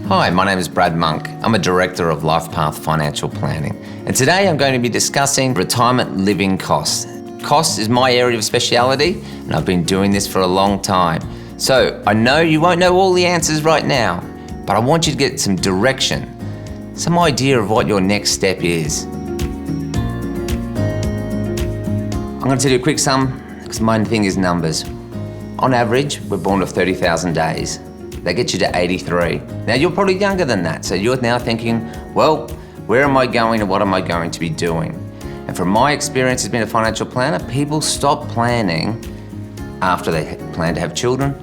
Hi, my name is Brad Monk. I'm a Director of LifePath Financial Planning. And today I'm going to be discussing retirement living costs. Cost is my area of speciality, and I've been doing this for a long time. So I know you won't know all the answers right now, but I want you to get some direction, some idea of what your next step is. I'm going to tell you a quick sum, because my thing is numbers. On average, we're born with 30,000 days. That gets you to 83. Now you're probably younger than that, so you're now thinking, well, where am I going and what am I going to be doing? And from my experience as being a financial planner, people stop planning after they plan to have children,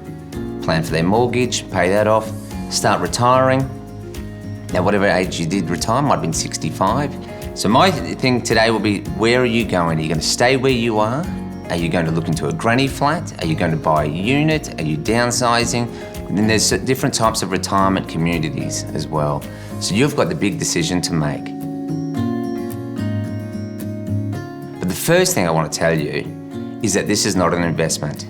plan for their mortgage, pay that off, start retiring. Now whatever age you did retire, might have been 65. So my thing today will be, where are you going? Are you going to stay where you are? Are you going to look into a granny flat? Are you going to buy a unit? Are you downsizing? And then there's different types of retirement communities as well. So you've got the big decision to make. But the first thing I want to tell you is that this is not an investment.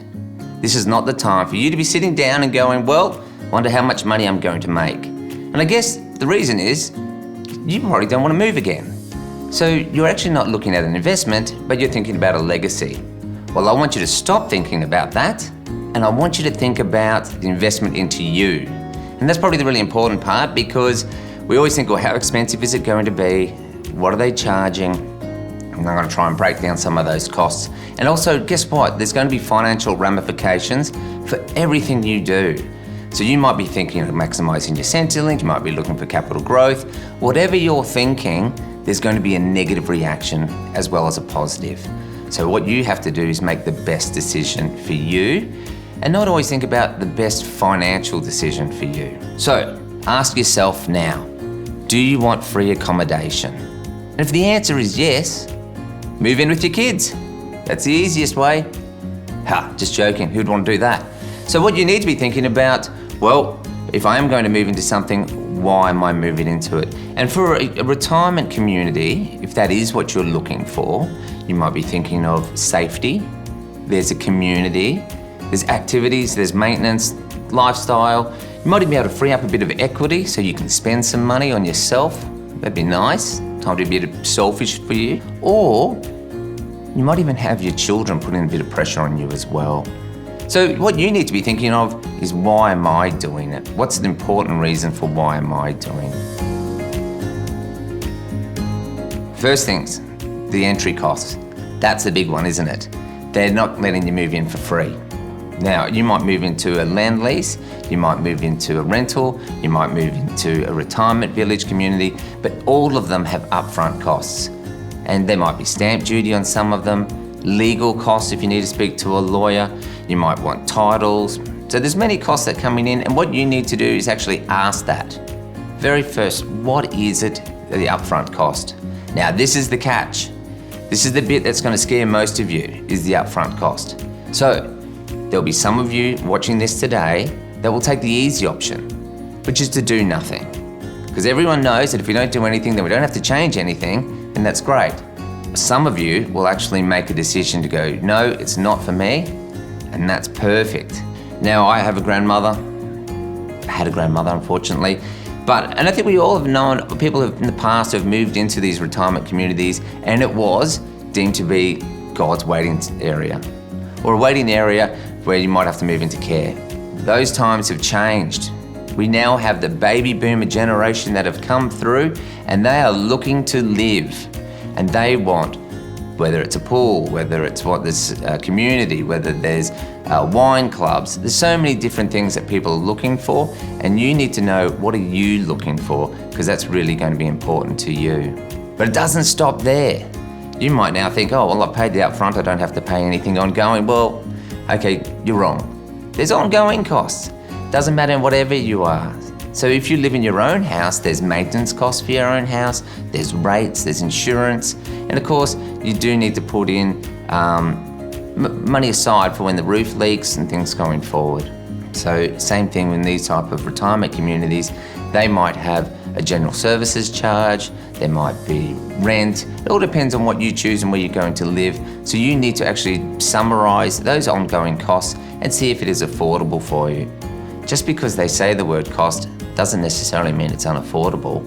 This is not the time for you to be sitting down and going, well, wonder how much money I'm going to make. And I guess the reason is you probably don't want to move again. So you're actually not looking at an investment, but you're thinking about a legacy. Well, I want you to stop thinking about that, and I want you to think about the investment into you. And that's probably the really important part, because we always think, well, how expensive is it going to be? What are they charging? And I'm going to try and break down some of those costs. And also, guess what? There's going to be financial ramifications for everything you do. So you might be thinking of maximizing your Centrelink, you might be looking for capital growth. Whatever you're thinking, there's going to be a negative reaction as well as a positive. So what you have to do is make the best decision for you, and not always think about the best financial decision for you. So ask yourself now, do you want free accommodation? And if the answer is yes, move in with your kids. That's the easiest way. Just joking, who'd want to do that? So what you need to be thinking about, well, if I am going to move into something, why am I moving into it? And for a retirement community, if that is what you're looking for, you might be thinking of safety, there's a community, there's activities, there's maintenance, lifestyle. You might even be able to free up a bit of equity so you can spend some money on yourself. That'd be nice, time to be a bit selfish for you. Or you might even have your children putting a bit of pressure on you as well. So what you need to be thinking of is, why am I doing it? What's the important reason for why am I doing it? First things, the entry costs. That's the big one, isn't it? They're not letting you move in for free. Now, you might move into a land lease, you might move into a rental, you might move into a retirement village community, but all of them have upfront costs. And there might be stamp duty on some of them, legal costs if you need to speak to a lawyer, you might want titles. So there's many costs that are coming in, and what you need to do is actually ask that. Very first, what is it, the upfront cost? Now, this is the catch. This is the bit that's going to scare most of you, is the upfront cost. So there'll be some of you watching this today that will take the easy option, which is to do nothing. Because everyone knows that if we don't do anything, then we don't have to change anything, and that's great. Some of you will actually make a decision to go, no, it's not for me, and that's perfect. Now, I have a grandmother. I had a grandmother, unfortunately. And I think we all have known people in the past who have moved into these retirement communities, and it was deemed to be God's waiting area, or a waiting area where you might have to move into care. Those times have changed. We now have the baby boomer generation that have come through, and they are looking to live, and they want, whether it's a pool, whether it's this community, whether there's wine clubs. There's so many different things that people are looking for, and you need to know, what are you looking for? Because that's really going to be important to you. But it doesn't stop there. You might now think, oh, well, I've paid the upfront, I don't have to pay anything ongoing. Well, okay, you're wrong. There's ongoing costs. Doesn't matter whatever you are. So if you live in your own house, there's maintenance costs for your own house, there's rates, there's insurance, and of course, you do need to put in money aside for when the roof leaks and things going forward. So same thing with these type of retirement communities. They might have a general services charge, there might be rent. It all depends on what you choose and where you're going to live. So you need to actually summarise those ongoing costs and see if it is affordable for you. Just because they say the word cost doesn't necessarily mean it's unaffordable.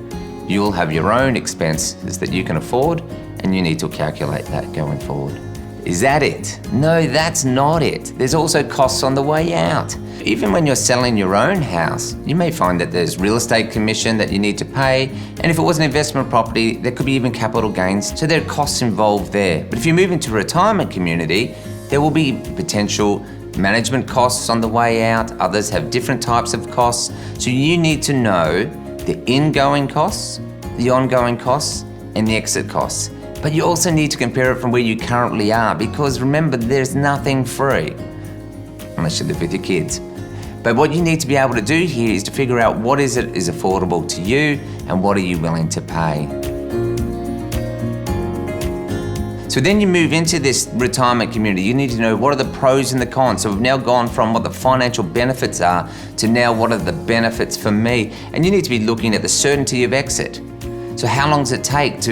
You'll have your own expenses that you can afford, and you need to calculate that going forward. Is that it? No, that's not it. There's also costs on the way out. Even when you're selling your own house, you may find that there's real estate commission that you need to pay, and if it was an investment property, there could be even capital gains, so there are costs involved there. But if you move into a retirement community, there will be potential management costs on the way out. Others have different types of costs, so you need to know the ingoing costs, the ongoing costs, and the exit costs. But you also need to compare it from where you currently are, because remember, there's nothing free, unless you live with your kids. But what you need to be able to do here is to figure out what is affordable to you and what are you willing to pay. So then you move into this retirement community. You need to know what are the pros and the cons. So we've now gone from what the financial benefits are to now what are the benefits for me. And you need to be looking at the certainty of exit. So how long does it take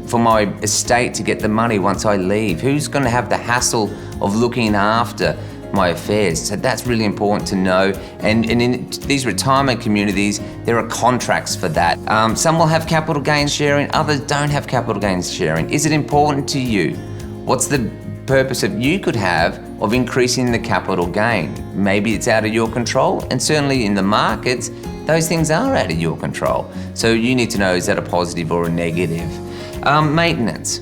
for my estate to get the money once I leave? Who's going to have the hassle of looking after my affairs? So that's really important to know. And in these retirement communities, there are contracts for that. Some will have capital gains sharing, others don't have capital gains sharing. Is it important to you? What's the purpose of you could have of increasing the capital gain? Maybe it's out of your control, and certainly in the markets, those things are out of your control. So you need to know, is that a positive or a negative? Maintenance.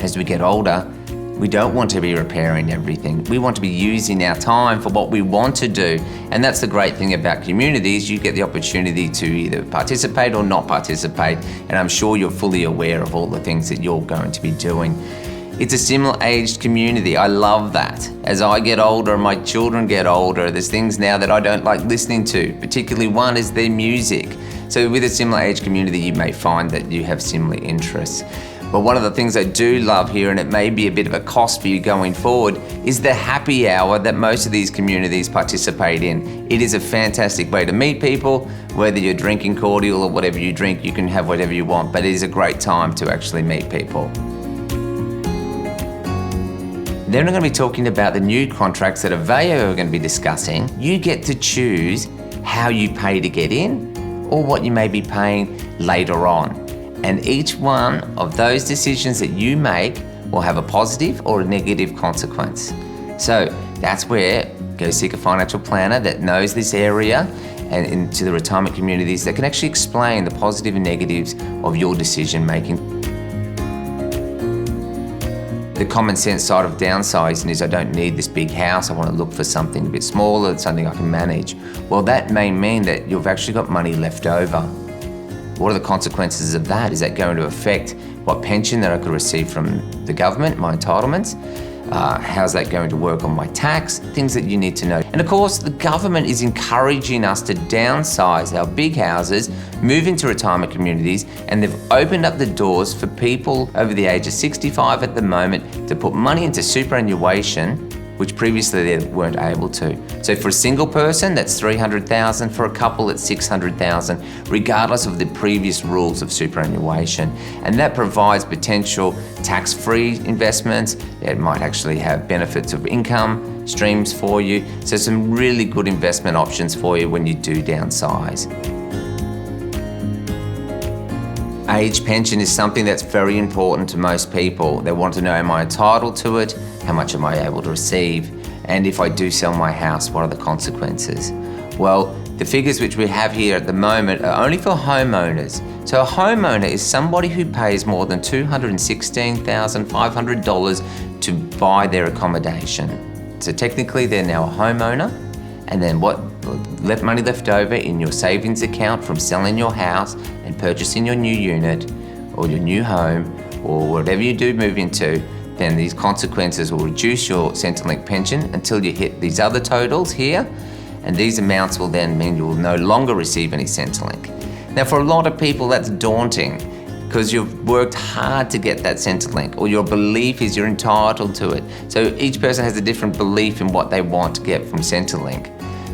As we get older, we don't want to be repairing everything. We want to be using our time for what we want to do. And that's the great thing about communities. You get the opportunity to either participate or not participate. And I'm sure you're fully aware of all the things that you're going to be doing. It's a similar aged community. I love that. As I get older and my children get older, there's things now that I don't like listening to, particularly one is their music. So with a similar age community, you may find that you have similar interests. But one of the things I do love here, and it may be a bit of a cost for you going forward, is the happy hour that most of these communities participate in. It is a fantastic way to meet people. Whether you're drinking cordial or whatever you drink, you can have whatever you want, but it is a great time to actually meet people. Then we're going to be talking about the new contracts that Avayo are going to be discussing. You get to choose how you pay to get in or what you may be paying later on. And each one of those decisions that you make will have a positive or a negative consequence. So that's where go seek a financial planner that knows this area and into the retirement communities that can actually explain the positive and negatives of your decision making. The common sense side of downsizing is I don't need this big house, I want to look for something a bit smaller, something I can manage. Well, that may mean that you've actually got money left over. What are the consequences of that? Is that going to affect what pension that I could receive from the government, my entitlements? How's that going to work on my tax? Things that you need to know. And of course, the government is encouraging us to downsize our big houses, move into retirement communities, and they've opened up the doors for people over the age of 65 at the moment to put money into superannuation, which previously they weren't able to. So for a single person, that's $300,000. For a couple, it's $600,000, regardless of the previous rules of superannuation. And that provides potential tax-free investments. It might actually have benefits of income streams for you. So some really good investment options for you when you do downsize. Age pension is something that's very important to most people. They want to know, am I entitled to it? How much am I able to receive? And if I do sell my house, what are the consequences? Well, the figures which we have here at the moment are only for homeowners. So a homeowner is somebody who pays more than $216,500 to buy their accommodation. So technically they're now a homeowner, and then what money left over in your savings account from selling your house and purchasing your new unit or your new home or whatever you do move into, then these consequences will reduce your Centrelink pension until you hit these other totals here, and these amounts will then mean you will no longer receive any Centrelink. Now for a lot of people that's daunting because you've worked hard to get that Centrelink, or your belief is you're entitled to it. So each person has a different belief in what they want to get from Centrelink.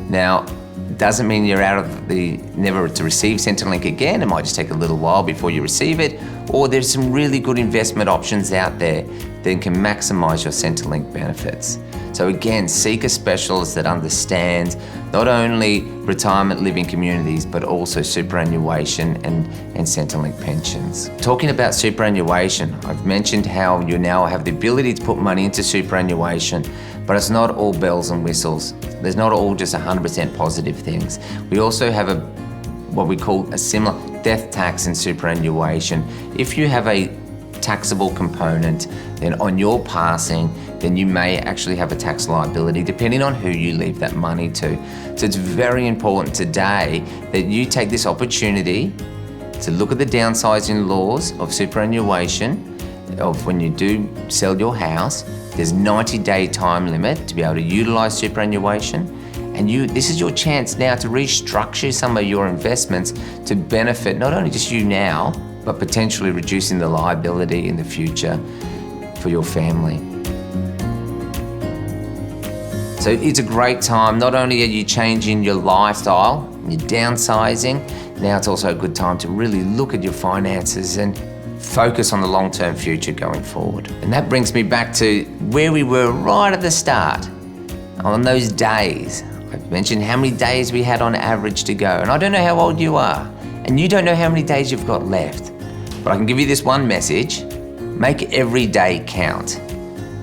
Now, it doesn't mean you're out of the never to receive Centrelink again. It might just take a little while before you receive it, or there's some really good investment options out there that can maximize your Centrelink benefits. So again, seek a specialist that understands not only retirement living communities, but also superannuation and Centrelink pensions. Talking about superannuation, I've mentioned how you now have the ability to put money into superannuation, but it's not all bells and whistles. There's not all just 100% positive things. We also have what we call a similar death tax in superannuation. If you have a taxable component, then on your passing, then you may actually have a tax liability depending on who you leave that money to. So it's very important today that you take this opportunity to look at the downsizing laws of superannuation, of when you do sell your house. There's 90-day time limit to be able to utilise superannuation. And this is your chance now to restructure some of your investments to benefit not only just you now, but potentially reducing the liability in the future for your family. So it's a great time. Not only are you changing your lifestyle, you're downsizing, now it's also a good time to really look at your finances and focus on the long-term future going forward. And that brings me back to where we were right at the start. On those days, I've mentioned how many days we had on average to go. And I don't know how old you are, and you don't know how many days you've got left. But I can give you this one message: make every day count.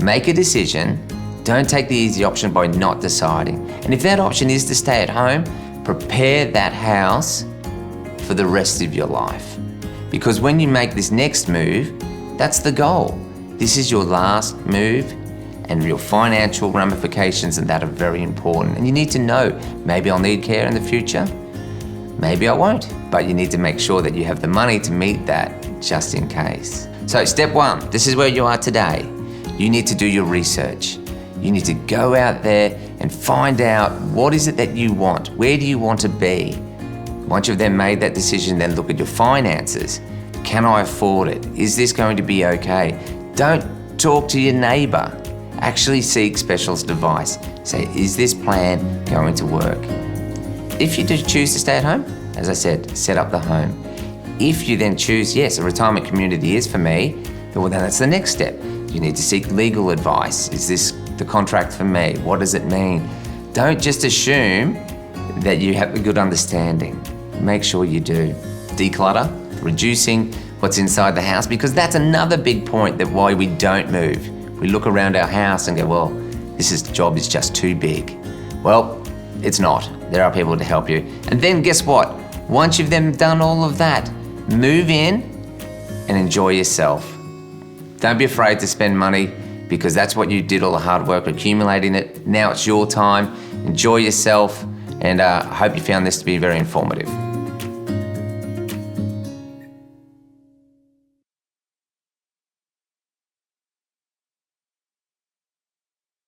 Make a decision. Don't take the easy option by not deciding. And if that option is to stay at home, prepare that house for the rest of your life. Because when you make this next move, that's the goal. This is your last move, and your financial ramifications and that are very important. And you need to know, maybe I'll need care in the future, maybe I won't, but you need to make sure that you have the money to meet that just in case. So step one, this is where you are today. You need to do your research. You need to go out there and find out what is it that you want? Where do you want to be? Once you've then made that decision, then look at your finances. Can I afford it? Is this going to be okay? Don't talk to your neighbour. Actually seek specialist advice. Say, is this plan going to work? If you do choose to stay at home, as I said, set up the home. If you then choose, yes, a retirement community is for me, well, then that's the next step. You need to seek legal advice. Is this the contract for me? What does it mean? Don't just assume that you have a good understanding. Make sure you do. Declutter, reducing what's inside the house, because that's another big point that why we don't move. We look around our house and go, well, this job is just too big. Well, it's not. There are people to help you. And then guess what? Once you've then done all of that, move in and enjoy yourself. Don't be afraid to spend money, because that's what you did all the hard work accumulating it. Now it's your time. Enjoy yourself, and I hope you found this to be very informative.